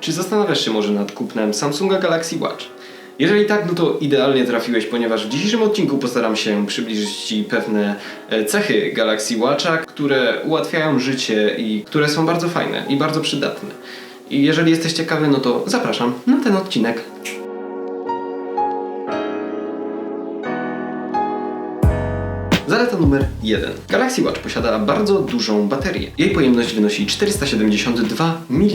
Czy zastanawiasz się może nad kupnem Samsunga Galaxy Watch? Jeżeli tak, no to idealnie trafiłeś, ponieważ w dzisiejszym odcinku postaram się przybliżyć Ci pewne cechy Galaxy Watcha, które ułatwiają życie i które są bardzo fajne i bardzo przydatne. I jeżeli jesteś ciekawy, no to zapraszam na ten odcinek. Zaleta numer 1. Galaxy Watch posiada bardzo dużą baterię. Jej pojemność wynosi 472 mAh,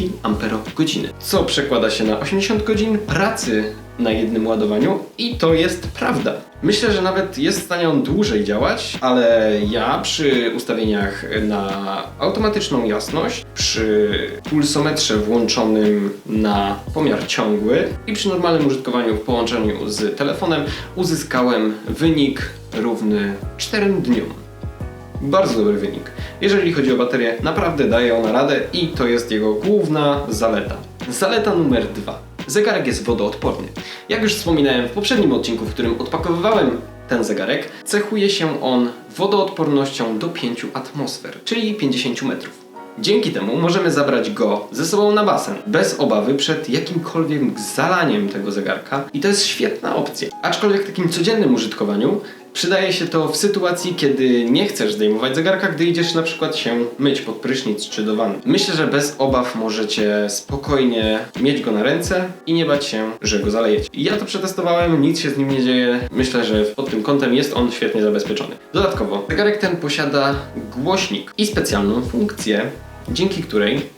co przekłada się na 80 godzin pracy na jednym ładowaniu i to jest prawda. Myślę, że nawet jest w stanie on dłużej działać, ale ja przy ustawieniach na automatyczną jasność, przy pulsometrze włączonym na pomiar ciągły i przy normalnym użytkowaniu w połączeniu z telefonem uzyskałem wynik równy 4 dniom. Bardzo dobry wynik. Jeżeli chodzi o baterię, naprawdę daje ona radę i to jest jego główna zaleta. Zaleta numer 2. Zegarek jest wodoodporny. Jak już wspominałem w poprzednim odcinku, w którym odpakowywałem ten zegarek, cechuje się on wodoodpornością do 5 atmosfer, czyli 50 metrów. Dzięki temu możemy zabrać go ze sobą na basen, bez obawy przed jakimkolwiek zalaniem tego zegarka i to jest świetna opcja. Aczkolwiek w takim codziennym użytkowaniu przydaje się to w sytuacji, kiedy nie chcesz zdejmować zegarka, gdy idziesz na przykład się myć pod prysznic czy do wanny. Myślę, że bez obaw możecie spokojnie mieć go na ręce i nie bać się, że go zalejecie. Ja to przetestowałem, nic się z nim nie dzieje. Myślę, że pod tym kątem jest on świetnie zabezpieczony. Dodatkowo, zegarek ten posiada głośnik i specjalną funkcję, dzięki której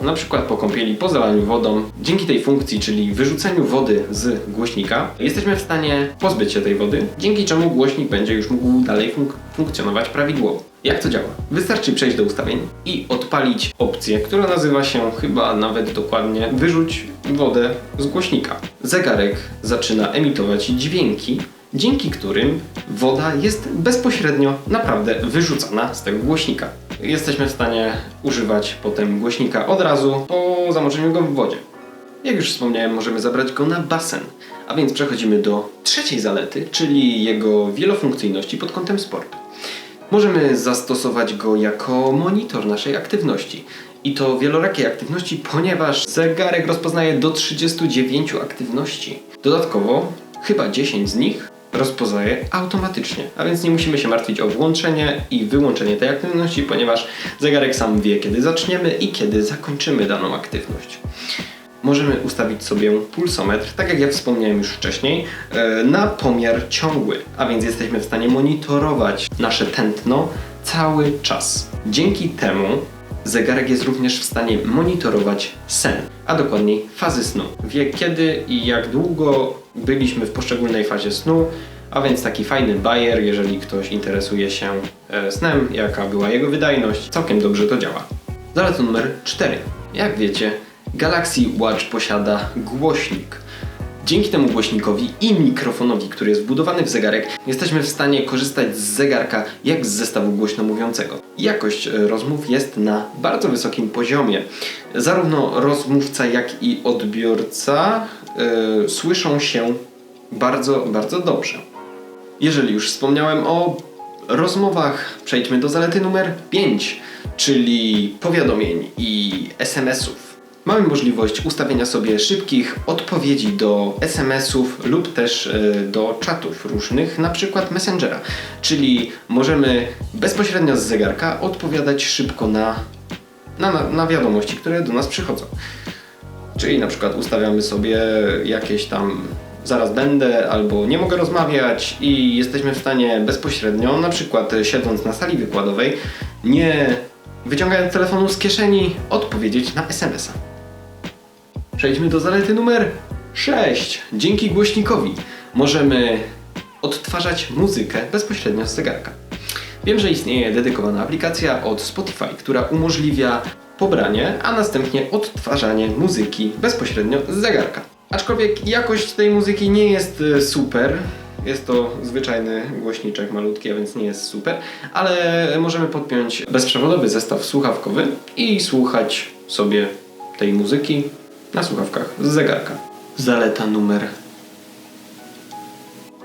na przykład po kąpieli, po zalaniu wodą, dzięki tej funkcji, czyli wyrzuceniu wody z głośnika, jesteśmy w stanie pozbyć się tej wody, dzięki czemu głośnik będzie już mógł dalej funkcjonować prawidłowo. Jak to działa? Wystarczy przejść do ustawień i odpalić opcję, która nazywa się chyba nawet dokładnie wyrzuć wodę z głośnika. Zegarek zaczyna emitować dźwięki, dzięki którym woda jest bezpośrednio naprawdę wyrzucana z tego głośnika. Jesteśmy w stanie używać potem głośnika od razu po zamoczeniu go w wodzie. Jak już wspomniałem, możemy zabrać go na basen, a więc przechodzimy do trzeciej zalety, czyli jego wielofunkcyjności pod kątem sportu. Możemy zastosować go jako monitor naszej aktywności. I to wielorakiej aktywności, ponieważ zegarek rozpoznaje do 39 aktywności. Dodatkowo chyba 10 z nich rozpoznaje automatycznie, a więc nie musimy się martwić o włączenie i wyłączenie tej aktywności, ponieważ zegarek sam wie, kiedy zaczniemy i kiedy zakończymy daną aktywność. Możemy ustawić sobie pulsometr, tak jak ja wspomniałem już wcześniej, na pomiar ciągły, a więc jesteśmy w stanie monitorować nasze tętno cały czas. Dzięki temu zegarek jest również w stanie monitorować sen, a dokładniej fazy snu. Wie kiedy i jak długo byliśmy w poszczególnej fazie snu, a więc taki fajny bajer, jeżeli ktoś interesuje się snem, jaka była jego wydajność, całkiem dobrze to działa. Zaleta numer 4. Jak wiecie, Galaxy Watch posiada głośnik. Dzięki temu głośnikowi i mikrofonowi, który jest wbudowany w zegarek, jesteśmy w stanie korzystać z zegarka jak z zestawu głośno mówiącego. Jakość rozmów jest na bardzo wysokim poziomie. Zarówno rozmówca, jak i odbiorca słyszą się bardzo, bardzo dobrze. Jeżeli już wspomniałem o rozmowach, przejdźmy do zalety numer 5, czyli powiadomień i SMS-ów. Mamy możliwość ustawienia sobie szybkich odpowiedzi do SMS-ów lub też do czatów różnych, na przykład Messengera. Czyli możemy bezpośrednio z zegarka odpowiadać szybko na wiadomości, które do nas przychodzą. Czyli na przykład ustawiamy sobie jakieś tam zaraz będę albo nie mogę rozmawiać i jesteśmy w stanie bezpośrednio, na przykład siedząc na sali wykładowej, nie wyciągając telefonu z kieszeni, odpowiedzieć na SMS-a. Przejdźmy do zalety numer 6. Dzięki głośnikowi możemy odtwarzać muzykę bezpośrednio z zegarka. Wiem, że istnieje dedykowana aplikacja od Spotify, która umożliwia pobranie, a następnie odtwarzanie muzyki bezpośrednio z zegarka. Aczkolwiek jakość tej muzyki nie jest super. Jest to zwyczajny głośniczek malutki, a więc nie jest super, ale możemy podpiąć bezprzewodowy zestaw słuchawkowy i słuchać sobie tej muzyki na słuchawkach z zegarka. Zaleta numer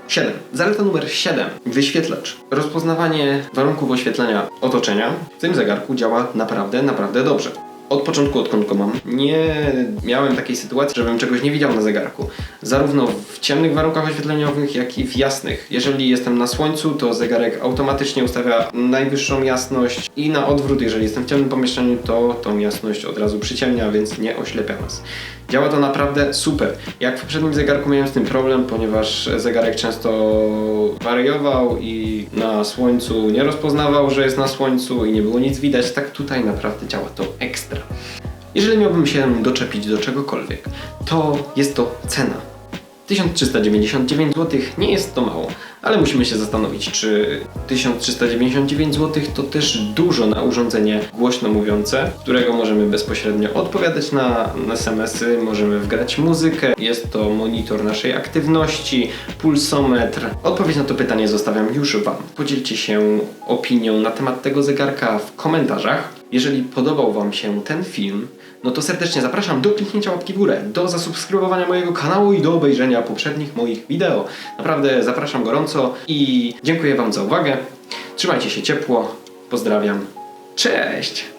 7. Zaleta numer 7. Wyświetlacz. Rozpoznawanie warunków oświetlenia otoczenia w tym zegarku działa naprawdę, naprawdę dobrze. Od początku, odkąd go mam, nie miałem takiej sytuacji, żebym czegoś nie widział na zegarku. Zarówno w ciemnych warunkach oświetleniowych, jak i w jasnych. Jeżeli jestem na słońcu, to zegarek automatycznie ustawia najwyższą jasność i na odwrót, jeżeli jestem w ciemnym pomieszczeniu, to tą jasność od razu przyciemnia, więc nie oślepia nas. Działa to naprawdę super. Jak w poprzednim zegarku miałem z tym problem, ponieważ zegarek często wariował i na słońcu nie rozpoznawał, że jest na słońcu i nie było nic widać, tak tutaj naprawdę działa to ekstra. Jeżeli miałbym się doczepić do czegokolwiek, to jest to cena. 1399 zł nie jest to mało, ale musimy się zastanowić, czy 1399 zł to też dużo na urządzenie głośno mówiące, którego możemy bezpośrednio odpowiadać na SMS-y, możemy wgrać muzykę, jest to monitor naszej aktywności, pulsometr. Odpowiedź na to pytanie zostawiam już Wam. Podzielcie się opinią na temat tego zegarka w komentarzach. Jeżeli podobał Wam się ten film, no to serdecznie zapraszam do kliknięcia łapki w górę, do zasubskrybowania mojego kanału i do obejrzenia poprzednich moich wideo. Naprawdę zapraszam gorąco i dziękuję Wam za uwagę. Trzymajcie się ciepło, pozdrawiam, cześć!